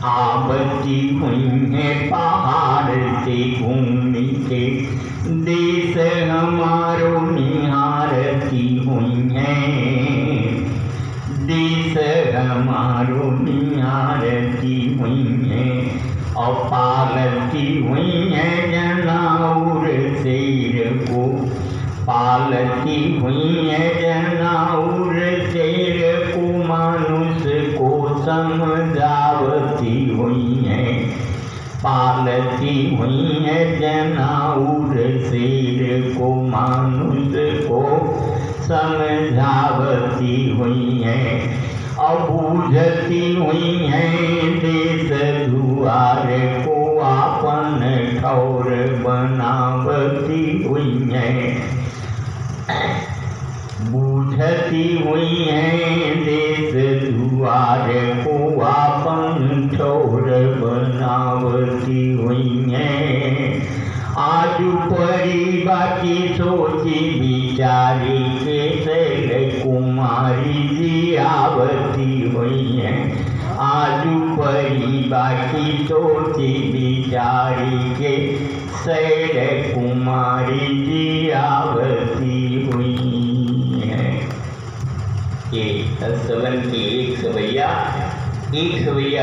आवती हुई है पहाड़ से घूम के, देश हमारो निहारती हुई है, देश हमारो निहारती हुई है, और पालती हुई है जनाउर शेर को, पालती हुई है जनाउर शेर को, मनुष्य को समझावती हुई है, पालती हुई है जनाउर शेर को, मनुष्य को समझावती हुई है, और बूझती हुई है देश दुआर को, आपन ठौर बनावती हुई है, बूझती हुई है देश दुआर को, आपन ठौर बनावती हुई है। आज परी बाकी सोची बिचारी के शैल कुमारी जी आवती हुई है, आज परी बाकी सोची बिचारी के शैल कुमारी जी आवती हुई है। ये सवन की एक सवैया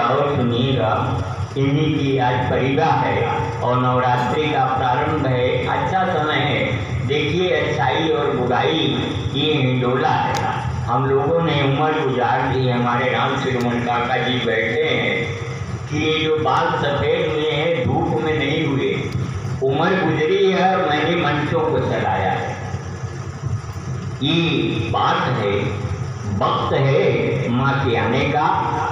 और सुनिएगा। इन्हीं की आज परिवार है और नवरात्रि का प्रारंभ है, अच्छा समय है। देखिए अच्छाई और बुराई ये हिंडोला है। हम लोगों ने उम्र गुजार दी, हमारे राम श्रीमन काका जी बैठे हैं कि ये जो बाल सफ़ेद हुए हैं धूप में नहीं हुए, उम्र गुजरी है और मैंने मंचों को चलाया है। ये बात है, वक्त है माँ के आने का।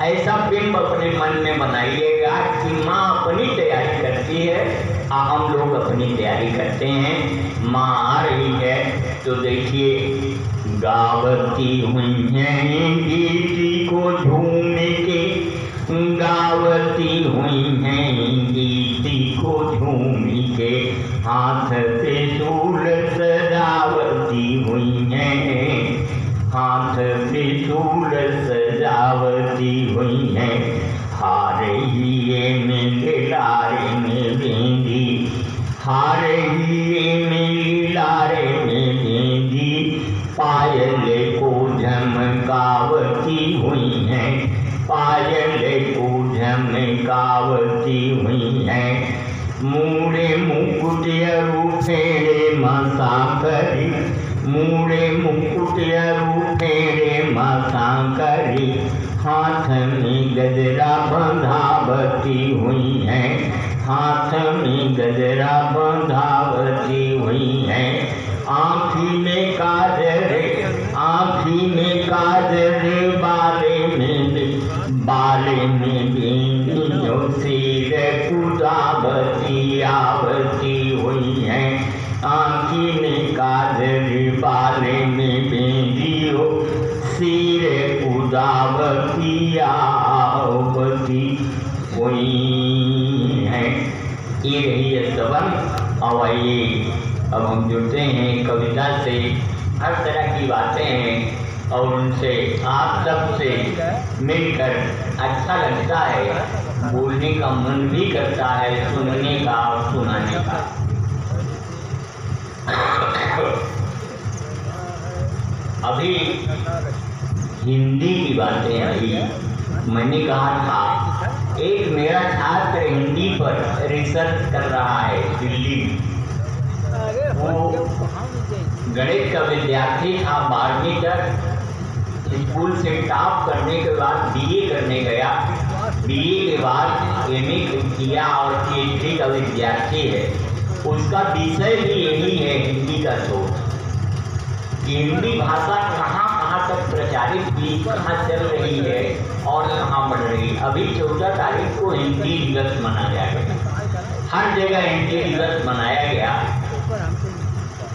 ऐसा बिंब अपने मन में बनाइएगा कि माँ अपनी तैयारी करती है और हम लोग अपनी तैयारी करते हैं। माँ आ रही है तो देखिए, गावती हुई है गीती को झूम के, गावती हुई है गीती को झूम के, हाथ पे शूल सजावती हुई है, हाथ पे शूल सजावती हुई है, हारे हिये में लारे में बेंदी, हारे हिये में लारे में बेंदी, पायल को झमकावती हुई है, पायल को झमकावती हुई है, मूड़े मुकुट फेरे मसा करी, मूड़े मुकुट फेरे मसा करी, हाथ में गजरा बंधावती हुई है, हाथ में गजरा बंधावती हुई है, आँखी में काजल, आँखी में काजल, बाले में बिंदियों सिर कुदावती आवती हुई है, आँखी में काजल, बाले में बिंदियों सिर कुदावती आवती हुई है। ये रही है सवन। और आइए अब हम जुड़ते हैं कविता से। हर तरह की बातें हैं और उनसे आप सब से मिलकर अच्छा लगता है, बोलने का मन भी करता है, सुनने का और सुनाने का। अभी हिंदी की बातें आई। मैंने कहा था एक मेरा छात्र हिंदी पर रिसर्च कर रहा है दिल्ली में। वो गणित का विद्यार्थी था, 12वीं तक स्कूल से टॉप करने के बाद बीए करने गया, बीए के बाद एमए किया और पीएचडी का विद्यार्थी है। उसका विषय भी यही है हिंदी का शोध, हिंदी भाषा कहाँ कहाँ तक प्रचारित हुई, कहाँ चल रही है और कहाँ बढ़ रही है। अभी 14 तारीख को हिंदी दिवस मनाया गया, हर जगह हिंदी दिवस मनाया गया।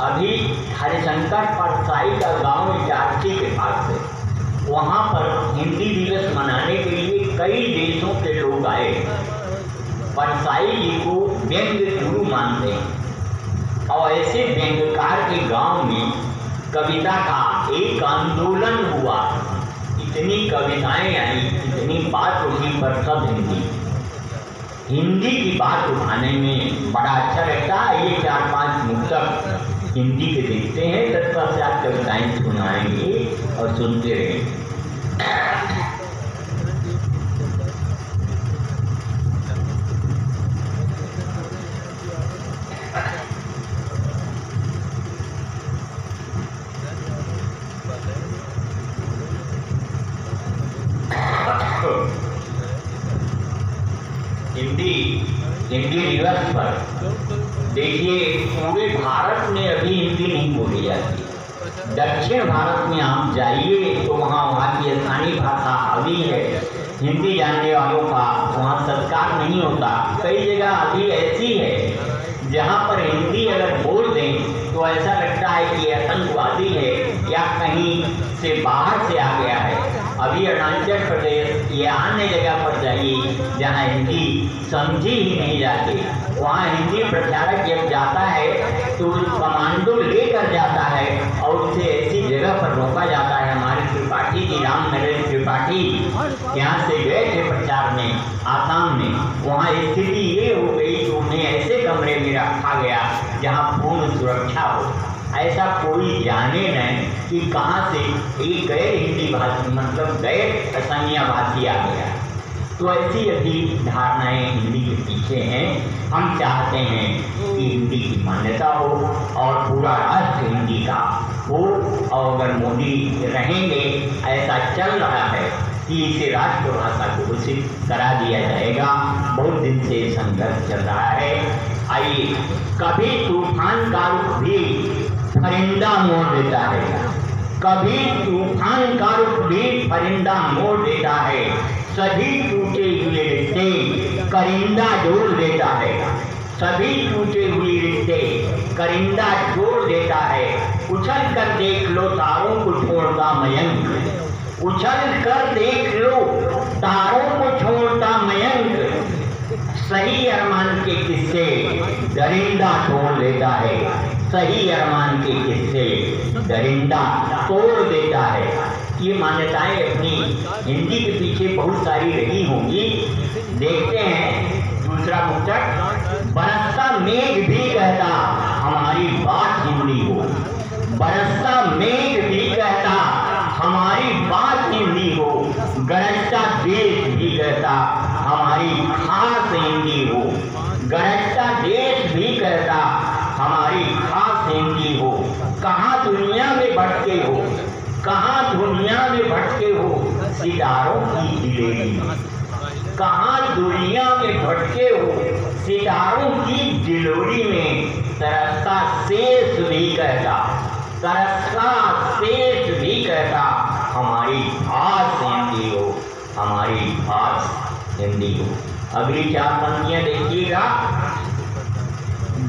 अभी हरिशंकर परसाई का गांव इटारसी के पास है, वहाँ पर हिंदी दिवस मनाने के लिए कई देशों के लोग आए। परसाई जी को व्यंग गुरु मानते हैं और ऐसे व्यंगकार के गांव में कविता का एक आंदोलन हुआ। इतनी कविताएं आई, जितनी बात उठी पर सब हिंदी की बात उठाने में बड़ा अच्छा लगता है। ये 4-5 मुक्तक हिंदी के देखते हैं, तत्पश्चात कविताएं सुनाएंगे और सुनते रहेंगे। हिंदी दिवस पर देखिए, पूरे भारत में अभी हिंदी नहीं बोली जाती। दक्षिण भारत में आप जाइए तो वहाँ की स्थानीय भाषा हावी है। हिंदी जानने वालों का वहाँ सत्कार नहीं होता। कई जगह अभी ऐसी है जहाँ पर हिंदी अगर बोल दें तो ऐसा लगता है कि आतंकवादी है या कहीं से बाहर से आ गया है। अभी अरुणाचल प्रदेश या अन्य जगह पर जाइए जहाँ हिंदी समझी ही नहीं जाती, वहाँ हिंदी प्रचारक जब जाता है तो कमांडो लेकर जाता है और उसे ऐसी जगह पर रोका जाता है। हमारे त्रिपाठी जी, राम नरेंद्र त्रिपाठी यहाँ से गए थे प्रचार में आसाम में। वहाँ स्थिति ये हो गई कि उन्हें ऐसे कमरे में रखा गया जहाँ पूर्ण सुरक्षा हो। ऐसा कोई जाने नहीं कि कहाँ से एक गैर हिंदी भाषी मतलब गैर असमिया भाषी आ गया। तो ऐसी अभी धारणाएं हिंदी के पीछे हैं। हम चाहते हैं कि हिंदी की मान्यता हो और पूरा राष्ट्र हिंदी का हो, और अगर मोदी रहेंगे, ऐसा चल रहा है कि इसे राष्ट्रभाषा को घोषित करा दिया जाएगा। बहुत दिन से संघर्ष चल रहा है। आइए, कभी तूफान का रुख भी परिंदा मोड़ देता है, कभी तूफान का रुख भी परिंदा मोड़ देता है। सभी टूटे हुए रिश्ते करिंदा जोड़ देता है, सभी टूटे हुए रिश्ते करिंदा जोड़ देता है। उछल कर देख लो तारों को छोड़ता मयंक, उछल कर देख लो तारों को छोड़ता मयंक। सही अरमान के किस्से दरिंदा तोड़ देता है, सही अरमान के किस्से दरिंदा तोड़ देता है। ये मान्यताएं अपनी हिंदी के पीछे बहुत सारी रही होंगी। देखते हैं दूसरा मुक्तक। बरसता मेघ भी कहता हमारी बात हिंदी हो, बरसता मेघ भी कहता हमारी बात हिंदी हो। गरजता देश भी कहता हमारी खास हिंदी हो, गरजता देश भी कहता हमारी खास हिंदी हो। कहाँ दुनिया में भटके हो, कहाँ दुनिया में भटके हो सितारों की दिलेरी, कहाँ दुनिया में भटके हो सितारों की दिलोरी में। तरसता शेष भी कहता, तरसता शेष भी कहता हमारी खास हिंदी हो, हमारी खास हिंदी हो। अगली 4 पंक्तियां देखिएगा।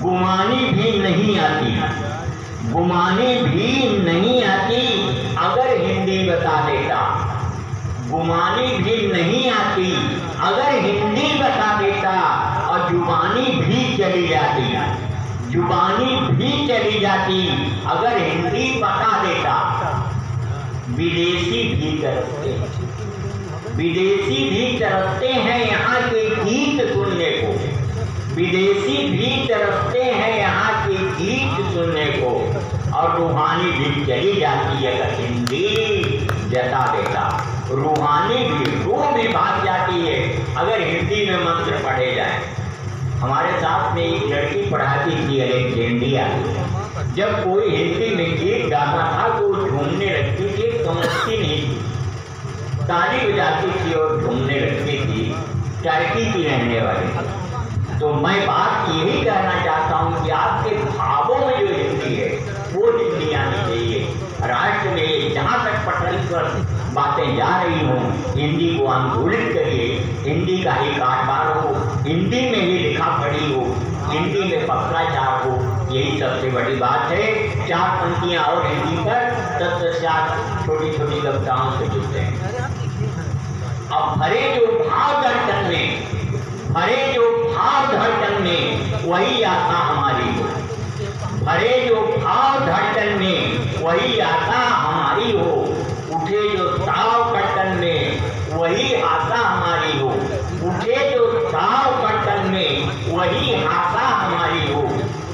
गुमानी भी नहीं आती, गुमानी भी नहीं आती अगर हिंदी बता देता, गुमानी भी नहीं आती अगर हिंदी बता देता। और जुबानी भी चली जाती, जुबानी भी चली जाती अगर हिंदी बता देता। विदेशी भी तरसते, विदेशी भी तरसते हैं यहाँ के गीत सुनने को, विदेशी भी तरसते हैं यहाँ के गीत सुनने को। और रूहानी भी चली जाती अगर हिंदी जता देता, रूहानी भी रूह भी भाग जाती है अगर हिंदी में मंत्र पढ़े जाए। हमारे साथ में एक लड़की पढ़ाती थी अलेक्जेंड्रिया। जब कोई हिंदी में गीत गाता था तो झूमने लगती थी, समझती नहीं थी, ताली बजाती थी और झूमने लगती थी। टर्की की रहने वाली। तो मैं बात यही कहना चाहता हूँ कि आपके भावों में जो हिंदी है वो हिंदी आनी चाहिए। राष्ट्र में जहाँ तक पटल पर बातें जा रही हों, हिंदी को अनुकूलित करिए, हिंदी का ही कारोबार हो, हिंदी में ही लिखा पढ़ी हो, हिंदी में पत्राचार हो। यही सबसे बड़ी बात है। 4 पंक्तियां और हिंदी पर, तत्पश्चात छोटी छोटी कविताओं से जुड़ते हैं। अब भरे जो भाव धड़कन में, भरे जो भाव धड़कन में वही आशा हमारी हो, भरे जो भाव धड़कन में वही आशा हमारी हो। उठे जो ताव कटन में वही आशा वही आशा हमारी हो।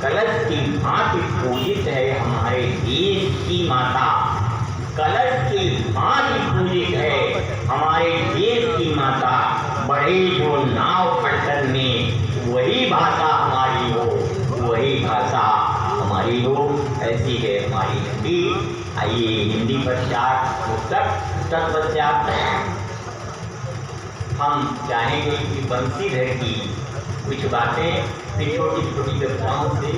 कलश की भांति पूजित है हमारे देश की माता। कलश की भांति पूजित है हमारे देश की माता। बड़े जो नाव पटकन में वही भाषा हमारी हो, वही भाषा हमारी हो। ऐसी है हमारी हिंदी। आइए हिंदी पश्चात पुस्तक तत्पश्चात हम चाहेंगे कि बंसीधर की कुछ बातें फिर छोटी छोटी कविताओं से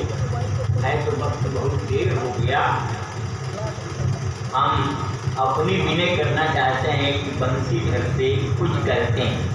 है। तो वक्त बहुत देर हो गया। हम अपनी विनय करना चाहते हैं कि बंसीधर से कुछ करते हैं।